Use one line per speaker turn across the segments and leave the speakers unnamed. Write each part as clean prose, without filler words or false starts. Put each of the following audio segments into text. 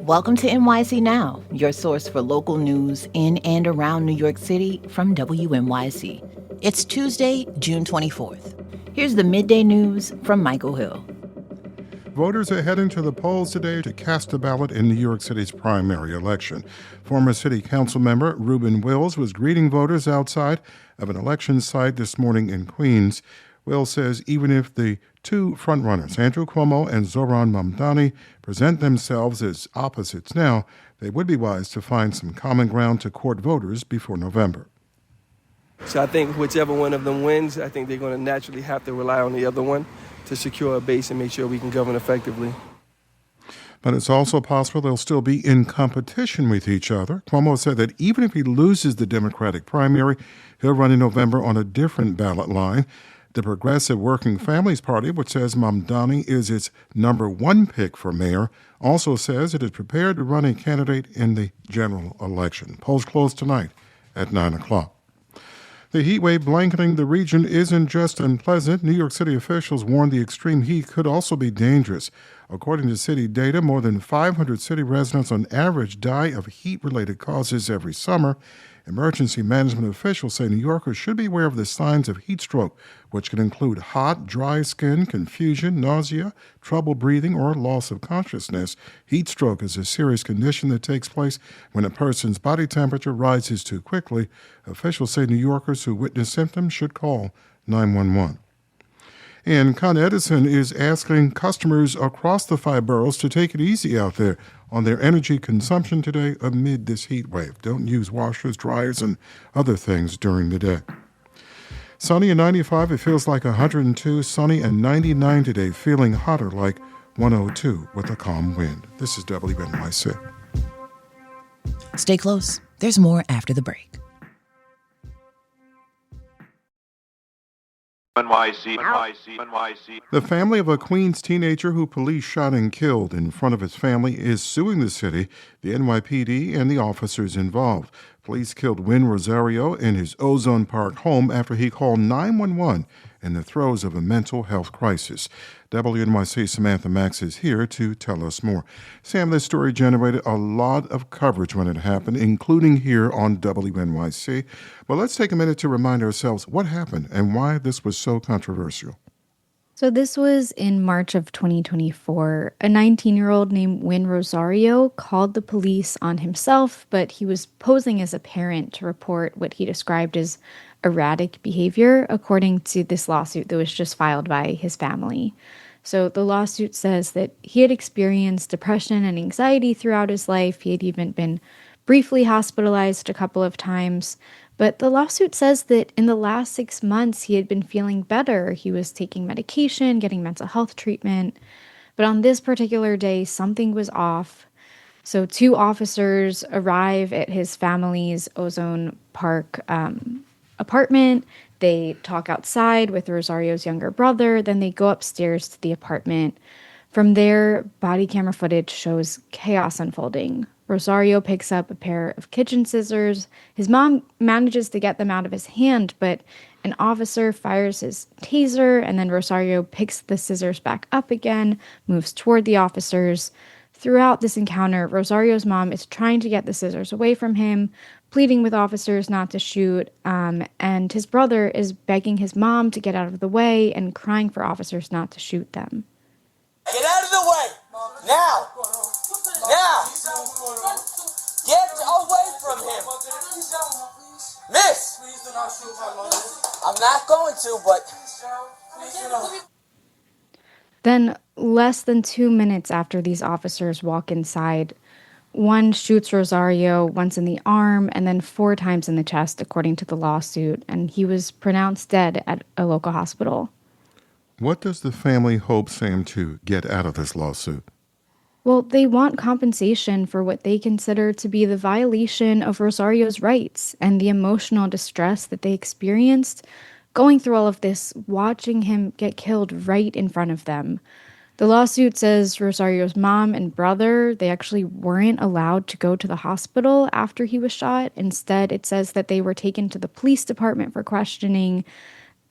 Welcome to NYC Now, your source for local news in and around New York City from WNYC. It's Tuesday, June 24th. Here's the midday news from Michael Hill.
Voters are heading to the polls today to cast a ballot in New York City's primary election. Former City Council member Reuben Wills was greeting voters outside of an election site this morning in Queens. Wills says even if the two frontrunners, Andrew Cuomo and Zohran Mamdani, present themselves as opposites now, they would be wise to find some common ground to court voters before November.
So I think whichever one of them wins, I think they're going to naturally have to rely on the other one to secure a base and make sure we can govern effectively.
But it's also possible they'll still be in competition with each other. Cuomo said that even if he loses the Democratic primary, he'll run in November on a different ballot line. The Progressive Working Families Party, which says Mamdani is its number one pick for mayor, also says it is prepared to run a candidate in the general election. Polls close tonight at 9 o'clock. The heat wave blanketing the region isn't just unpleasant. New York City officials warn the extreme heat could also be dangerous. According to city data, more than 500 city residents on average die of heat-related causes every summer. Emergency management officials say New Yorkers should be aware of the signs of heat stroke, which can include hot, dry skin, confusion, nausea, trouble breathing, or loss of consciousness. Heat stroke is a serious condition that takes place when a person's body temperature rises too quickly. Officials say New Yorkers who witness symptoms should call 911. And Con Edison is asking customers across the 5 boroughs to take it easy out there on their energy consumption today amid this heat wave. Don't use washers, dryers, and other things during the day. Sunny and 95, it feels like 102. Sunny and 99 today, feeling hotter like 102 with a calm wind. This is WNYC.
Stay close. There's more after the break.
NYC.
The family of a Queens teenager who police shot and killed in front of his family is suing the city, the NYPD, and the officers involved. Police killed Win Rozario in his Ozone Park home after he called 911 in the throes of a mental health crisis. WNYC Samantha Max is here to tell us more. Sam, this story generated a lot of coverage when it happened, including here on WNYC. But let's take a minute to remind ourselves what happened and why this was so controversial.
So this was in March of 2024. A 19-year-old named Win Rozario called the police on himself, but he was posing as a parent to report what he described as erratic behavior, according to this lawsuit that was just filed by his family. So the lawsuit says that he had experienced depression and anxiety throughout his life. He had even been briefly hospitalized a couple of times. But the lawsuit says that in the last 6 months, he had been feeling better. He was taking medication, getting mental health treatment. But on this particular day, something was off. So 2 officers arrive at his family's Ozone Park apartment. They talk outside with Rosario's younger brother. Then they go upstairs to the apartment. From there, body camera footage shows chaos unfolding. Rozario picks up a pair of kitchen scissors. His mom manages to get them out of his hand, but an officer fires his taser, and then Rozario picks the scissors back up again, moves toward the officers. Throughout this encounter, Rosario's mom is trying to get the scissors away from him, pleading with officers not to shoot, and his brother is begging his mom to get out of the way and crying for officers not to shoot them.
Get out of the way! Now! Now! Get away from him! Miss! I'm not going to, but...
Then, less than 2 minutes after these officers walk inside, one shoots Rozario once in the arm and then 4 times in the chest, according to the lawsuit, and he was pronounced dead at a local hospital.
What does the family hope, Sam, to get out of this lawsuit?
Well, they want compensation for what they consider to be the violation of Rosario's rights and the emotional distress that they experienced going through all of this, watching him get killed right in front of them. The lawsuit says Rosario's mom and brother, they actually weren't allowed to go to the hospital after he was shot. Instead, it says that they were taken to the police department for questioning.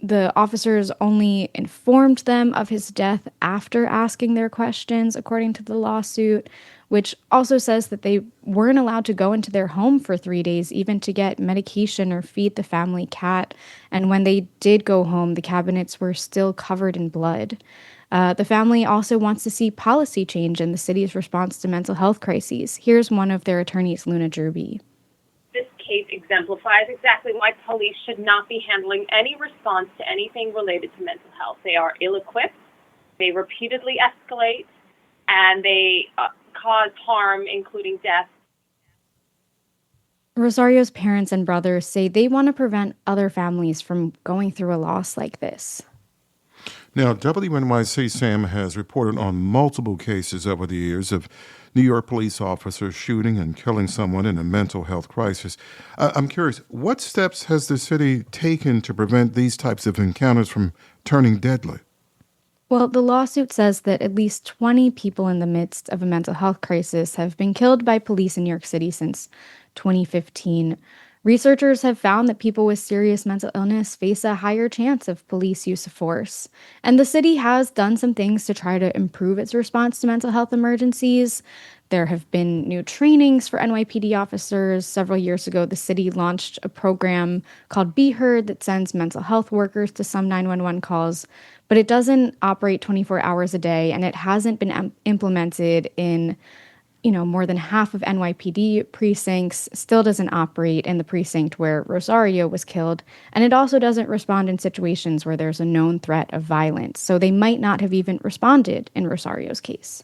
The officers only informed them of his death after asking their questions, according to the lawsuit, which also says that they weren't allowed to go into their home for 3 days, even to get medication or feed the family cat. And when they did go home, the cabinets were still covered in blood. The family also wants to see policy change in the city's response to mental health crises. Here's one of their attorneys, Luna Jerby.
This case exemplifies exactly why police should not be handling any response to anything related to mental health. They are ill-equipped, they repeatedly escalate, and they cause harm, including death.
Rosario's parents and brothers say they want to prevent other families from going through a loss like this.
Now, WNYC, Sam, has reported on multiple cases over the years of New York police officers shooting and killing someone in a mental health crisis. I'm curious, what steps has the city taken to prevent these types of encounters from turning deadly?
Well, the lawsuit says that at least 20 people in the midst of a mental health crisis have been killed by police in New York City since 2015. Researchers have found that people with serious mental illness face a higher chance of police use of force. And the city has done some things to try to improve its response to mental health emergencies. There have been new trainings for NYPD officers. Several years ago, the city launched a program called Be Heard that sends mental health workers to some 911 calls. But it doesn't operate 24 hours a day, and it hasn't been implemented in more than half of NYPD precincts, still doesn't operate in the precinct where Rozario was killed, and it also doesn't respond in situations where there's a known threat of violence. So they might not have even responded in Rosario's case.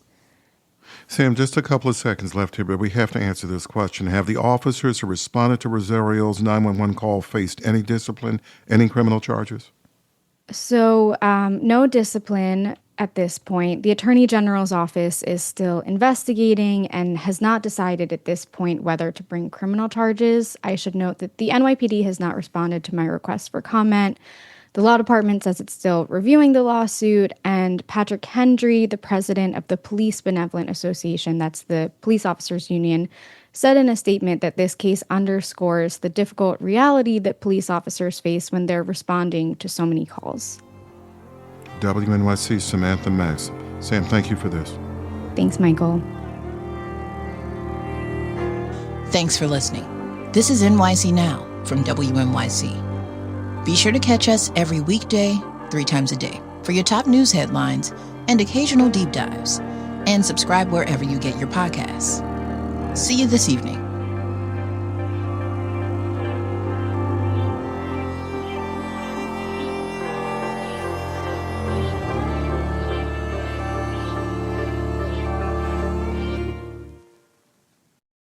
Sam, just a couple of seconds left here, but we have to answer this question. Have the officers who responded to Rosario's 911 call faced any discipline, any criminal charges?
So no discipline at this point. The Attorney General's office is still investigating and has not decided at this point whether to bring criminal charges. I should note that the NYPD has not responded to my request for comment. The law department says it's still reviewing the lawsuit, and Patrick Hendry, the president of the Police Benevolent Association, that's the police officers union, said in a statement that this case underscores the difficult reality that police officers face when they're responding to so many calls.
WNYC Samantha Max. Sam, thank you for this.
Thanks, Michael.
Thanks for listening. This is NYC Now from WNYC. Be sure to catch us every weekday, 3 times a day, for your top news headlines and occasional deep dives. And subscribe wherever you get your podcasts. See you this evening.